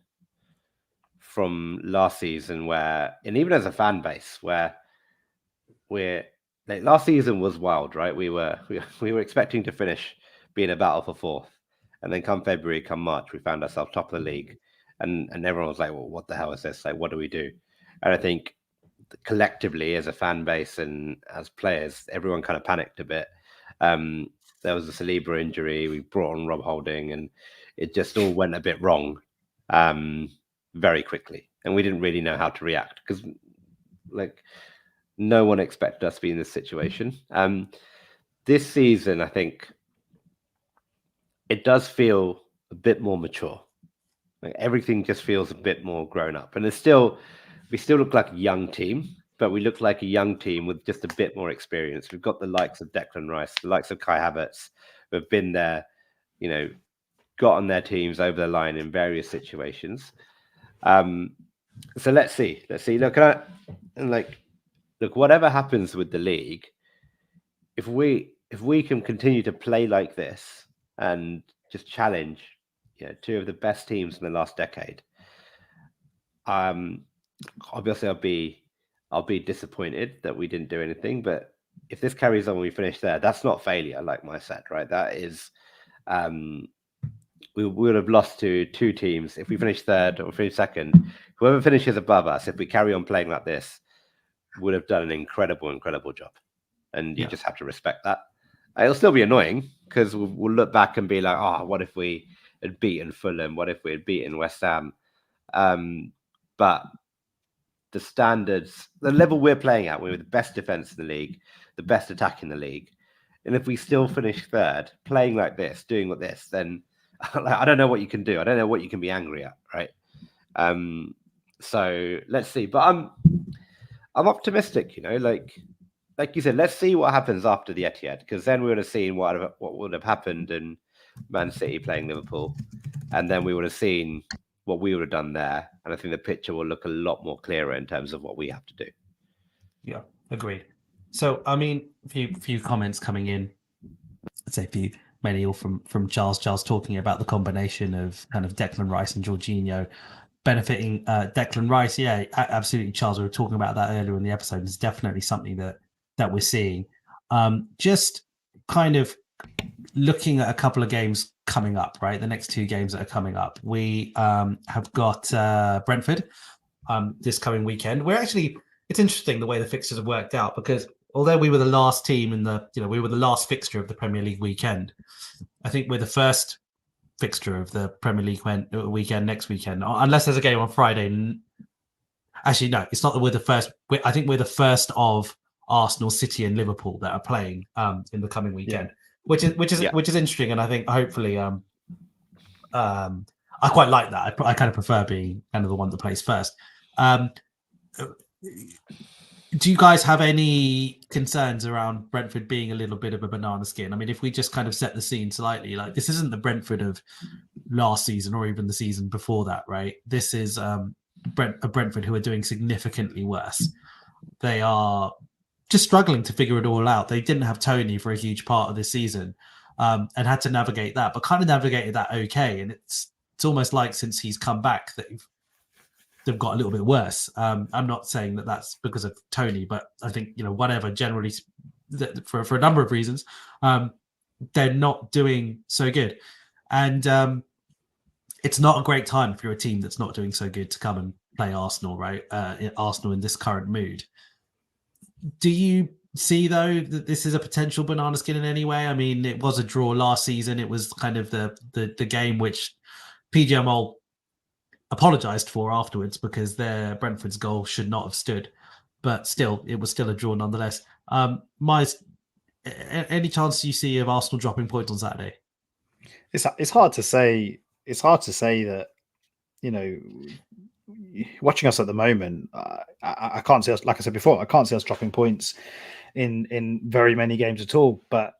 S3: from last season, and even as a fan base, where we're like, last season was wild, right? We were expecting to finish being a battle for 4th, and then come February, come March, we found ourselves top of the league, and everyone was like, well, what the hell is this? Like, what do we do? And I think collectively as a fan base and as players, everyone kind of panicked a bit. There was a Saliba injury, we brought on Rob Holding, and it just all went a bit wrong very quickly, and we didn't really know how to react, because no one expected us to be in this situation. This season, I think it does feel a bit more mature. Like, everything just feels a bit more grown up, and we still look like a young team, but we look like a young team with just a bit more experience. We've got the likes of Declan Rice, the likes of Kai Havertz, who have been there, got on their teams over the line in various situations. So let's see. Look, whatever happens with the league, if we can continue to play like this and just challenge, two of the best teams in the last decade, obviously I'll be disappointed that we didn't do anything. But if this carries on when we finish there, that's not failure, like Mike said, right? That is, we would have lost to two teams. If we finish third or finish second, whoever finishes above us, if we carry on playing like this, would have done an incredible job. And you just have to respect that. It'll still be annoying because we'll look back and be like, oh, what if we had beaten Fulham? What if we had beaten West Ham? But the standards, the level we're playing at, we're the best defense in the league, the best attack in the league. And if we still finish third, playing like this, doing like this, then I don't know what you can do. I don't know what you can be angry at, right? So let's see. But I'm optimistic, like you said, let's see what happens after the Etihad, because then we would have seen what would have happened in Man City playing Liverpool, and then we would have seen what we would have done there. And I think the picture will look a lot more clearer in terms of what we have to do.
S1: Yeah, agreed. So, I mean, a few comments coming in. I'd say many all from Charles. Charles talking about the combination of kind of Declan Rice and Jorginho benefiting Declan Rice. Yeah, absolutely, Charles. We were talking about that earlier in the episode. It's definitely something that we're seeing. Just kind of looking at a couple of games coming up, right? The next two games that are coming up. We have got Brentford this coming weekend. It's interesting the way the fixtures have worked out, because although we were the last team in we were the last fixture of the Premier League weekend, I think we're the first fixture of the Premier League weekend next weekend, unless there's a game on Friday. Actually, no, it's not that we're the first. I think we're the first of Arsenal, City, and Liverpool that are playing in the coming weekend, which is interesting, and I think hopefully I quite like that. I kind of prefer being kind of the one that plays first. Do you guys have any concerns around Brentford being a little bit of a banana skin? I mean, if we just kind of set the scene slightly, like, this isn't the Brentford of last season or even the season before that, right? This is a Brentford who are doing significantly worse. They are just struggling to figure it all out. They didn't have Tony for a huge part of this season and had to navigate that, but kind of navigated that okay. And it's almost like since he's come back that they've got a little bit worse. I'm not saying that that's because of Tony, but I think, whatever, generally for a number of reasons, they're not doing so good. And it's not a great time if you're a team that's not doing so good to come and play Arsenal, right? Arsenal in this current mood. Do you see, though, that this is a potential banana skin in any way? I mean, it was a draw last season. It was kind of the game which PG Mole apologized for afterwards, because their Brentford's goal should not have stood, but still, it was still a draw nonetheless. Any chance you see of Arsenal dropping points on Saturday?
S2: It's hard to say. It's hard to say that, watching us at the moment, I can't see us, like I said before, I can't see us dropping points in very many games at all. But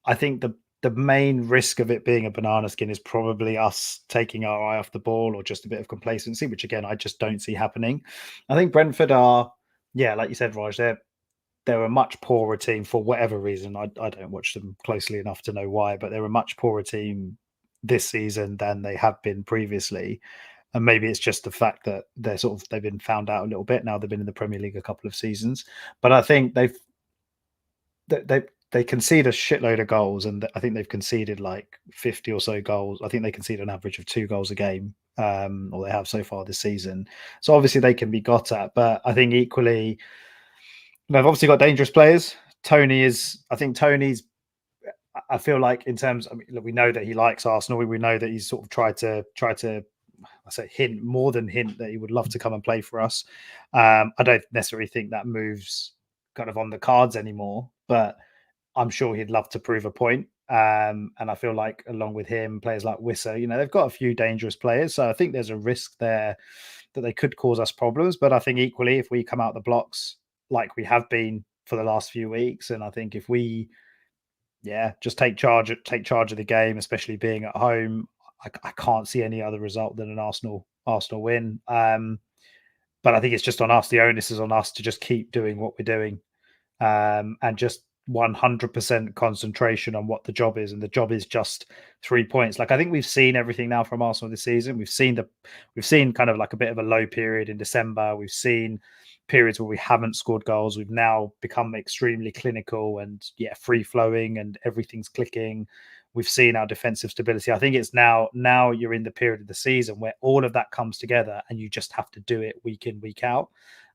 S2: I think the main risk of it being a banana skin is probably us taking our eye off the ball, or just a bit of complacency, which again, I just don't see happening. I think Brentford are, like you said, Raj, they're a much poorer team for whatever reason. I don't watch them closely enough to know why, but they're a much poorer team this season than they have been previously. And maybe it's just the fact that they've been found out a little bit now. They've been in the Premier League a couple of seasons, but I think they concede a shitload of goals, and I think they've conceded like 50 or so goals. I think they concede an average of 2 goals a game, or they have so far this season. So obviously they can be got at, but I think equally, they've obviously got dangerous players. I feel like in terms, we know that he likes Arsenal. We know that he's sort of tried to I say hint that he would love to come and play for us. I don't necessarily think that moves kind of on the cards anymore, but I'm sure he'd love to prove a point.
S4: And I feel like along with him, players like Wissa, they've got a few dangerous players. So I think there's a risk there that they could cause us problems. But I think equally, if we come out the blocks like we have been for the last few weeks, and I think if we, just take charge of the game, especially being at home, I can't see any other result than an Arsenal win. But I think it's just on us. The onus is on us to just keep doing what we're doing, and just 100% concentration on what the job is, and the job is just 3 points. Like, I think we've seen everything now from Arsenal this season. We've seen kind of like a bit of a low period in December. We've seen periods where we haven't scored goals. We've now become extremely clinical and free flowing, and everything's clicking. We've seen our defensive stability. I think it's now you're in the period of the season where all of that comes together, and you just have to do it week in, week out.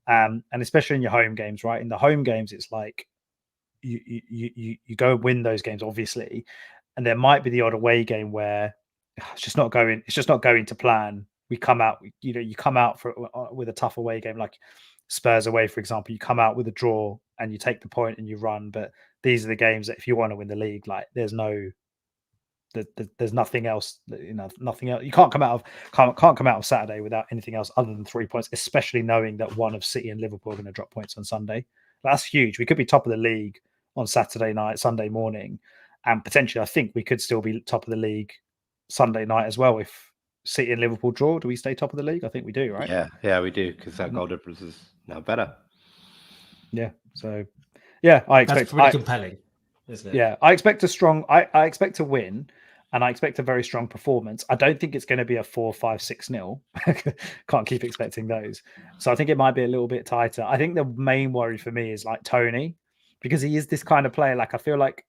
S4: And especially in your home games, right? In the home games, it's like you go and win those games, obviously, and there might be the odd away game where it's just not going to plan. We come out, you come out with a tough away game, like Spurs away, for example. You come out with a draw and you take the point and you run. But these are the games that if you want to win the league, like there's nothing else. Nothing else. You can't come out of Saturday without anything else other than 3 points, especially knowing that one of City and Liverpool are going to drop points on Sunday. That's huge. We could be top of the league on Saturday night, Sunday morning, and potentially I think we could still be top of the league Sunday night as well if City and Liverpool draw. Do we stay top of the league? I think we do, right?
S3: Yeah, we do, because our goal difference is now better.
S4: Yeah. So, I expect
S1: that's pretty compelling, isn't it?
S4: Yeah, I expect a strong. I expect to win, and I expect a very strong performance. I don't think it's going to be a 4-5-6-0. Can't keep expecting those. So I think it might be a little bit tighter. I think the main worry for me is like Tony, because he is this kind of player. Like, I feel like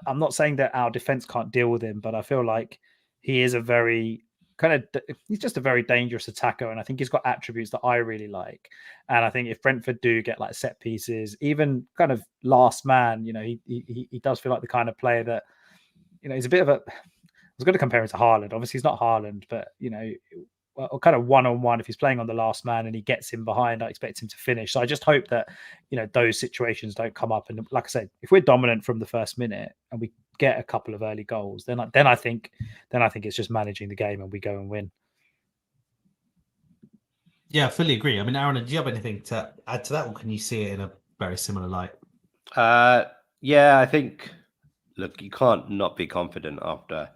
S4: I'm not saying that our defense can't deal with him, but I feel like he is a very he's just a very dangerous attacker, and I think he's got attributes that I really like. And I think if Brentford do get like set pieces, even kind of last man, he does feel like the kind of player that, he's a bit of a. I was going to compare him to Haaland. Obviously, he's not Haaland, but kind of one-on-one. If he's playing on the last man and he gets him behind, I expect him to finish. So I just hope that those situations don't come up. And like I said, if we're dominant from the first minute and we get a couple of early goals, then I think it's just managing the game and we go and win.
S1: Yeah, I fully agree. I mean, Aaron, do you have anything to add to that, or can you see it in a very similar light?
S3: I think. Look, you can't not be confident after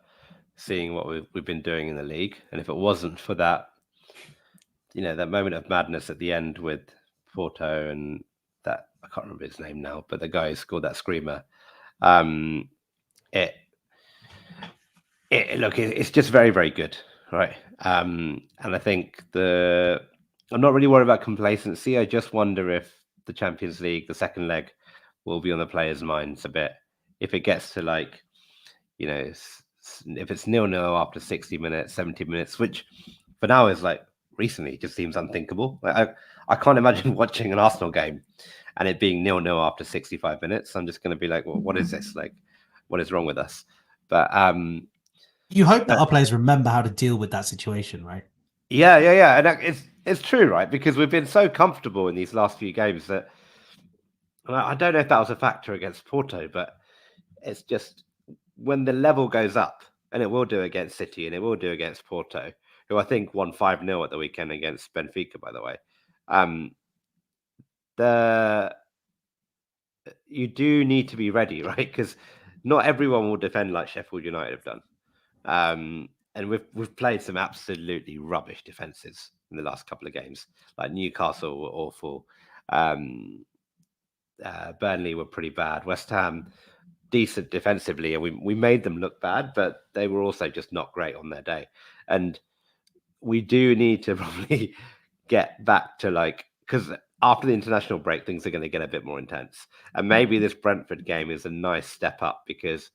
S3: seeing what we've been doing in the league. And if it wasn't for that, that moment of madness at the end with Porto and that, I can't remember his name now, but the guy who scored that screamer, it's just very, very good, right? And I think I'm not really worried about complacency. I just wonder if the Champions League, the second leg, will be on the players' minds a bit. If it gets to if it's 0-0 after 60 minutes, 70 minutes, which for now is like recently just seems unthinkable. Like, I can't imagine watching an Arsenal game and it being 0-0 after 65 minutes. I'm just going to be like, well, what is this? Like, what is wrong with us? But
S1: you hope that our players remember how to deal with that situation, right?
S3: Yeah. And it's true, right? Because we've been so comfortable in these last few games that I don't know if that was a factor against Porto, but it's just when the level goes up, and it will do against City and it will do against Porto, who I think won 5-0 at the weekend against Benfica, by the way. You do need to be ready, right? Because not everyone will defend like Sheffield United have done. And we've played some absolutely rubbish defenses in the last couple of games. Like Newcastle were awful. Burnley were pretty bad. West Ham, decent defensively, and we made them look bad, but they were also just not great on their day. And we do need to probably get back to because after the international break, things are going to get a bit more intense. And maybe this Brentford game is a nice step up because,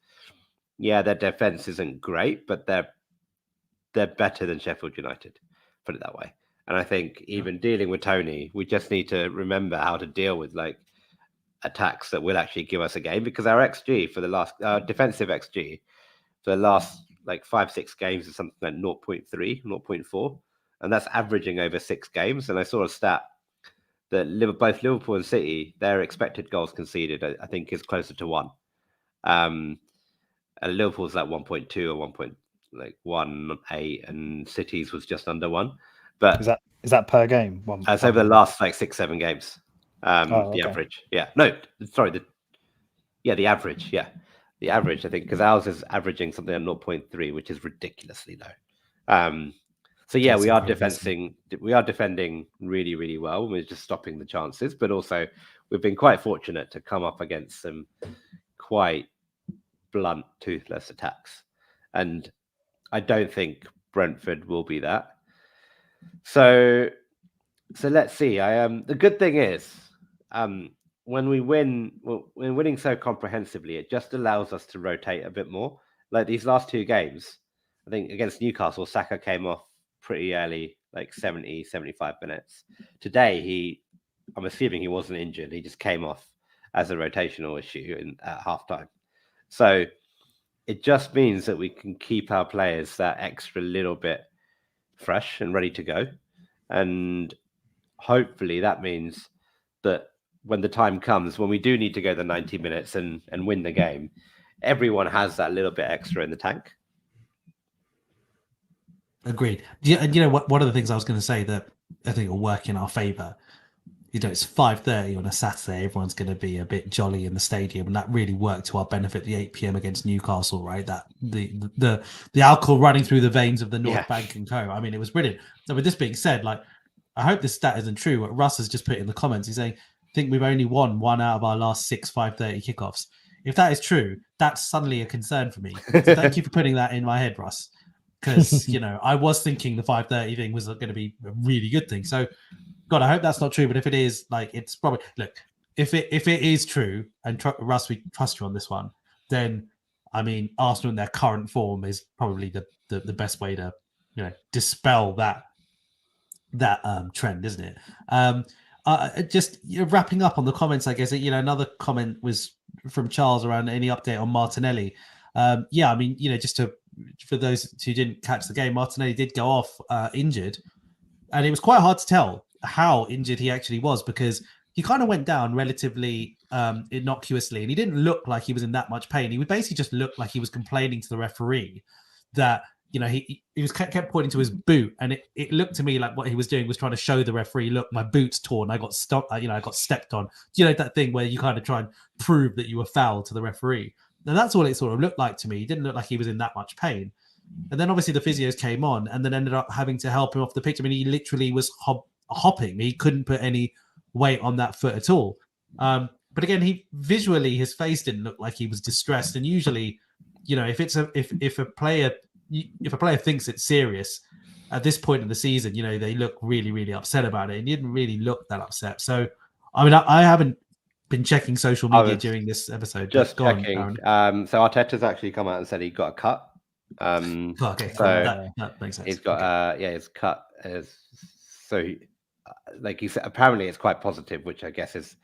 S3: their defense isn't great, but they're better than Sheffield United, put it that way. And I think even dealing with Tony, we just need to remember how to deal with attacks that will actually give us a game, because our XG for the last defensive XG for the last 5-6 games is something like 0.3, 0.4, and that's averaging over 6 games. And I saw a stat that both Liverpool and City, their expected goals conceded, I think, is closer to 1. and Liverpool's like 1.2 or 1.18, and City's was just under 1. But
S2: is that per game?
S3: it's over the last like 6-7 games. The average, the average, the average. I think because ours is averaging something at 0.3, which is ridiculously low. So yeah, we are defending really, really well. We're just stopping the chances, but also we've been quite fortunate to come up against some quite blunt, toothless attacks, and I don't think Brentford will be that. So let's see. The good thing is, when we win, we're winning so comprehensively, it just allows us to rotate a bit more. Like these last 2 games, I think against Newcastle, Saka came off pretty early, like 70, 75 minutes. Today, I'm assuming he wasn't injured. He just came off as a rotational issue at halftime. So it just means that we can keep our players that extra little bit fresh and ready to go. And hopefully that means that when the time comes, when we do need to go the 90 minutes and win the game, everyone has that little bit extra in the tank.
S1: Agreed. And you know what? One of the things I was going to say that I think will work in our favour. It's 5:30 on a Saturday. Everyone's going to be a bit jolly in the stadium, and that really worked to our benefit. The 8 p.m. against Newcastle, right? That the alcohol running through the veins of the North Bank and co. I mean, it was brilliant. So, with this being said, like, I hope this stat isn't true. What Russ has just put in the comments, he's saying, "I think we've only won 1 out of our last 6 5:30 kickoffs." If that is true, that's suddenly a concern for me. So thank you for putting that in my head, Russ. Because I was thinking the 5:30 thing was going to be a really good thing. So, God, I hope that's not true. But if it is, like, it's probably if it is true, and Russ, we trust you on this one, then I mean, Arsenal in their current form is probably the best way to dispel that trend, isn't it? Just wrapping up on the comments, I guess another comment was from Charles around any update on Martinelli. I mean, just for those who didn't catch the game, Martinelli did go off injured, and it was quite hard to tell how injured he actually was because he kind of went down relatively innocuously, and he didn't look like he was in that much pain. He would basically just look like he was complaining to the referee that he was kept pointing to his boot, and it looked to me like what he was doing was trying to show the referee, look, my boot's torn, I got stuck, I got stepped on. That thing where you kind of try and prove that you were fouled to the referee. And that's all it sort of looked like to me. He didn't look like he was in that much pain. And then obviously the physios came on and then ended up having to help him off the pitch. I mean, he literally was hopping. He couldn't put any weight on that foot at all. But again, visually his face didn't look like he was distressed. And usually, if a player thinks it's serious at this point in the season, they look really, really upset about it. And he didn't really look that upset. So, I mean, I haven't been checking social media during this episode.
S3: Just checking. So Arteta's actually come out and said he got a cut.
S1: Okay,
S3: so
S1: that makes sense.
S3: He's got his cut is like he said, apparently it's quite positive, which I guess is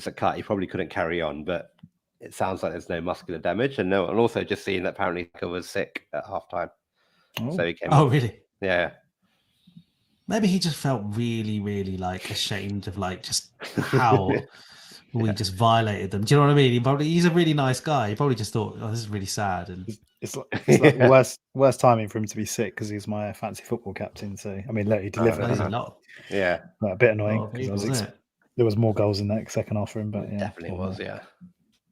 S3: a cut. He probably couldn't carry on, but it sounds like there's no muscular damage, and also just seeing that apparently Saka was sick at halftime. So he came.
S1: Oh, really?
S3: Yeah.
S1: Maybe he just felt really, really like ashamed of just how we just violated them. Do you know what I mean? He's a really nice guy. He probably just thought, "Oh, this is really sad." And
S2: it's like worst timing for him to be sick because he's my fantasy football captain. So I mean, look, he delivered.
S3: Yeah,
S2: a bit annoying because there was more goals in that second half for him, but
S3: definitely was. Yeah,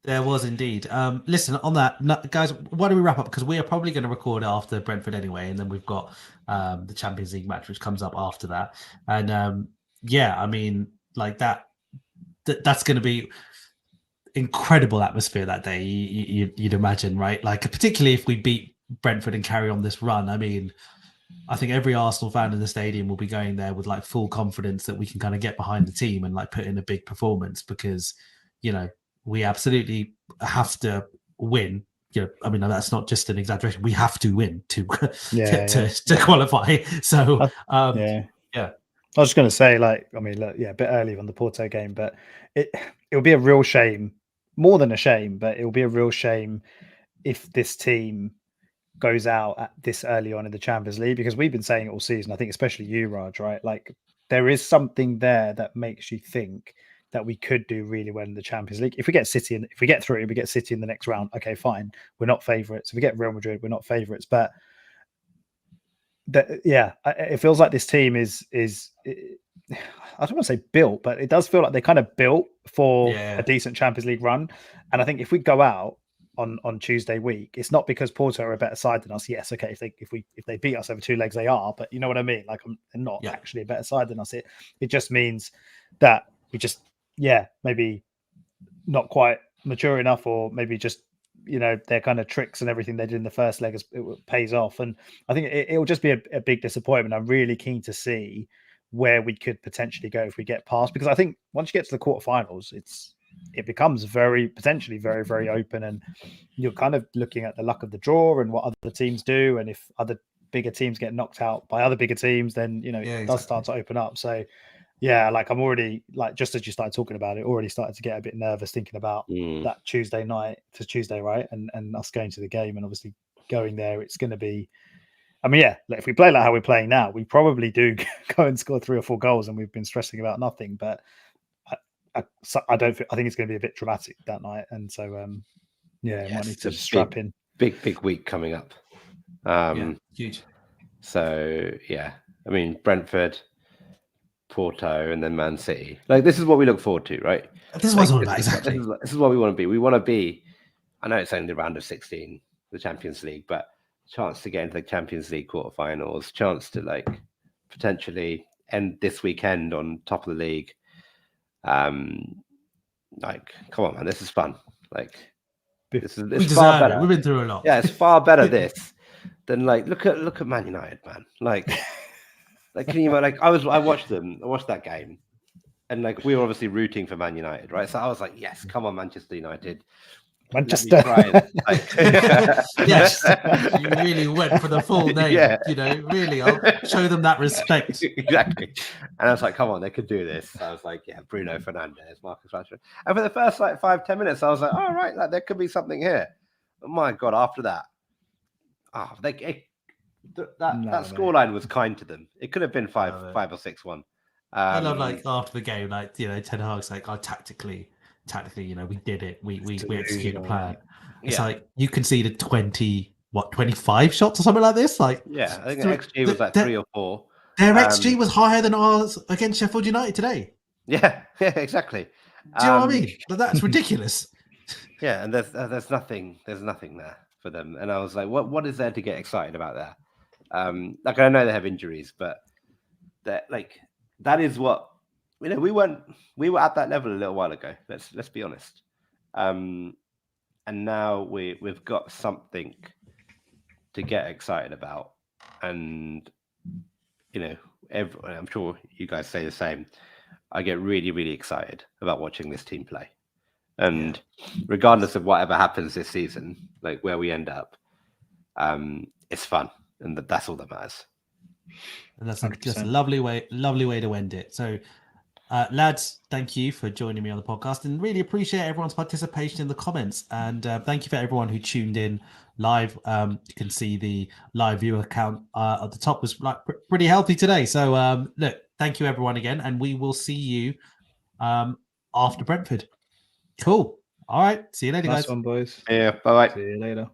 S1: there was indeed. Listen, on that, guys, why don't we wrap up? Because we are probably going to record after Brentford anyway, and then we've got the Champions League match, which comes up after that. And I mean, like that's going to be incredible atmosphere that day. You'd imagine, right? Like, particularly if we beat Brentford and carry on this run. I mean, I think every Arsenal fan in the stadium will be going there with full confidence that we can kind of get behind the team and put in a big performance because, we absolutely have to win. I mean, that's not just an exaggeration. We have to win to qualify. So,
S2: I was just going to say, a bit early on the Porto game, but it'll be a real shame, more than a shame, but it'll be a real shame if this team goes out at this early on in the Champions League, because we've been saying it all season. I think especially you, Raj, right? Like there is something there that makes you think
S4: that we could do really well in the Champions League. If we get City, and if we get through, we get City in the next round. Okay, fine. We're not favourites. If we get Real Madrid, we're not favourites. But it feels like this team is I don't want to say built, but it does feel like they're kind of built for a decent Champions League run. And I think if we go out on Tuesday week, it's not because Porto are a better side than us. Yes, okay, if they beat us over 2 legs, they are. But you know what I mean? Like, they're not actually a better side than us. It just means that we just maybe not quite mature enough, or maybe just their kind of tricks and everything they did in the first leg it pays off. And I think it will just be a big disappointment. I'm really keen to see where we could potentially go if we get past, because I think once you get to the quarterfinals, it becomes potentially very, very open, and you're kind of looking at the luck of the draw and what other teams do. And if other bigger teams get knocked out by other bigger teams, then it does start to open up. So like, I'm already, like, just as you started talking about it, already started to get a bit nervous thinking about that Tuesday night to Tuesday, right? And us going to the game, and obviously going there, it's going to be, I mean, if we play like how we're playing now, we probably do go and score 3 or 4 goals, and we've been stressing about nothing. But I think it's going to be a bit dramatic that night, and so might need to strap in.
S3: Big week coming up.
S1: Huge.
S3: So I mean, Brentford, Porto, and then Man City. Like, this is what we look forward to, right?
S1: This is what it's all about, exactly.
S3: This is what we want to be. We want to be. I know it's only the round of 16, the Champions League, but chance to get into the Champions League quarterfinals, chance to, like, potentially end this weekend on top of the league. Like, come on, man, this is fun. Like, it's far better.
S1: We've been through a lot.
S3: Yeah, it's far better this than, like, look at Man United, man. Like, can you, like, I watched that game, and, like, we were obviously rooting for Man United, right? So I was like, yes, come on, Manchester United.
S4: Manchester.
S1: Yes, you really went for the full name.
S3: Yeah.
S1: Really, I'll show them that respect.
S3: Exactly. And I was like, come on, they could do this. So I was like, Bruno Fernandes, Marcus Rashford. And for the first, like, 5-10 minutes, I was like, all right, like, there could be something here. But my God, after that, that scoreline was kind to them. It could have been 5 or 6-1.
S1: I love, like, after the game, like, Ten Hag's like, tactically, we did it. We executed a plan. It's like, you conceded 25 shots or something like this. Like,
S3: I think XG was like 3 or 4.
S1: Their XG was higher than ours against Sheffield United today.
S3: Yeah, exactly.
S1: Do you know what I mean? That's ridiculous.
S3: Yeah, and there's nothing there for them. And I was like, what is there to get excited about there? Like, I know they have injuries, but that is what, we were at that level a little while ago. Let's be honest. And now we've got something to get excited about. And I'm sure you guys say the same. I get really, really excited about watching this team play. And regardless of whatever happens this season, like where we end up, it's fun, and that's all that matters.
S1: And that's just a lovely way to end it. So, lads, thank you for joining me on the podcast, and really appreciate everyone's participation in the comments. And thank you for everyone who tuned in live. You can see the live viewer count at the top was, like, pretty healthy today. So, look, thank you everyone again, and we will see you after Brentford. Cool. All right. See you later, guys.
S2: Nice one, boys.
S3: Yeah. Bye-bye.
S2: See you later.